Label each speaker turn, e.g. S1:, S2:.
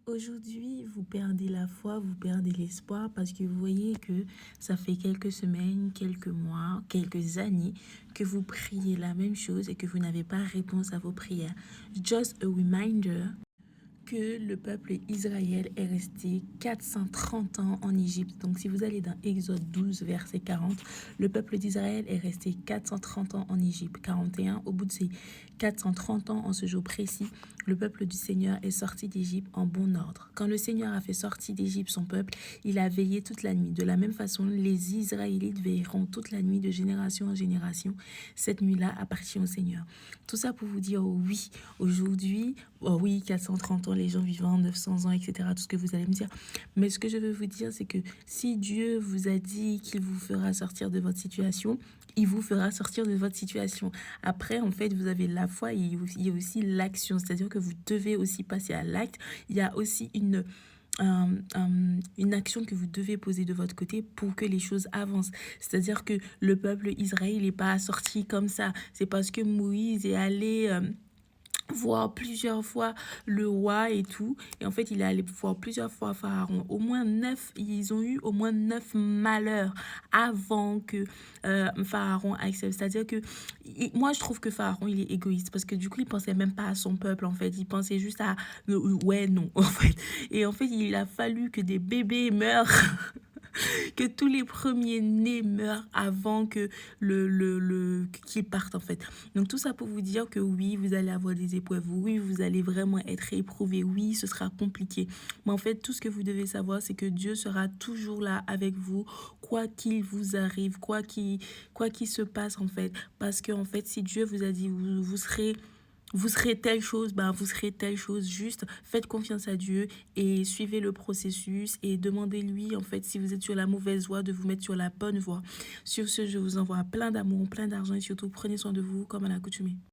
S1: Aujourd'hui, vous perdez la foi, vous perdez l'espoir parce que vous voyez que ça fait quelques semaines, quelques mois, quelques années que vous priez la même chose et que vous n'avez pas réponse à vos prières. Just a reminder que le peuple Israël est resté 430 ans en Égypte. Donc si vous allez dans Exode 12, verset 40, le peuple d'Israël est resté 430 ans en Égypte. 41, au bout de ces 430 ans, en ce jour précis, le peuple du Seigneur est sorti d'Égypte en bon ordre. Quand le Seigneur a fait sortir d'Égypte son peuple, il a veillé toute la nuit. De la même façon, les Israélites veilleront toute la nuit de génération en génération. Cette nuit-là appartient au Seigneur. Tout ça pour vous dire oui, aujourd'hui, oh oui, 430 ans, les gens vivant 900 ans, etc., tout ce que vous allez me dire. Mais ce que je veux vous dire, c'est que si Dieu vous a dit qu'il vous fera sortir de votre situation, il vous fera sortir de votre situation. Après, en fait, vous avez la foi et il y a aussi l'action. C'est-à-dire que vous devez aussi passer à l'acte. Il y a aussi une action que vous devez poser de votre côté pour que les choses avancent. C'est-à-dire que le peuple Israël n'est pas sorti comme ça. C'est parce que Moïse est allé voir plusieurs fois le roi et tout. Et en fait, il est allé voir plusieurs fois Pharaon. Ils ont eu au moins 9 malheurs avant que Pharaon accepte. C'est-à-dire que moi, je trouve que Pharaon, il est égoïste parce que du coup, il pensait même pas à son peuple, en fait. Il pensait juste à ouais, non, en fait. Et en fait, il a fallu que des bébés meurent que tous les premiers-nés meurent avant que qu'ils partent en fait. Donc tout ça pour vous dire que oui, vous allez avoir des épreuves, oui, vous allez vraiment être éprouvé, oui, ce sera compliqué. Mais en fait, tout ce que vous devez savoir, c'est que Dieu sera toujours là avec vous, quoi qu'il vous arrive, quoi qu'il se passe en fait. Parce que en fait, si Dieu vous a dit, vous serez telle chose, ben vous serez telle chose. Juste faites confiance à Dieu et suivez le processus et demandez-lui, en fait, si vous êtes sur la mauvaise voie, de vous mettre sur la bonne voie. Sur ce, je vous envoie plein d'amour, plein d'argent et surtout prenez soin de vous comme à l'accoutumée.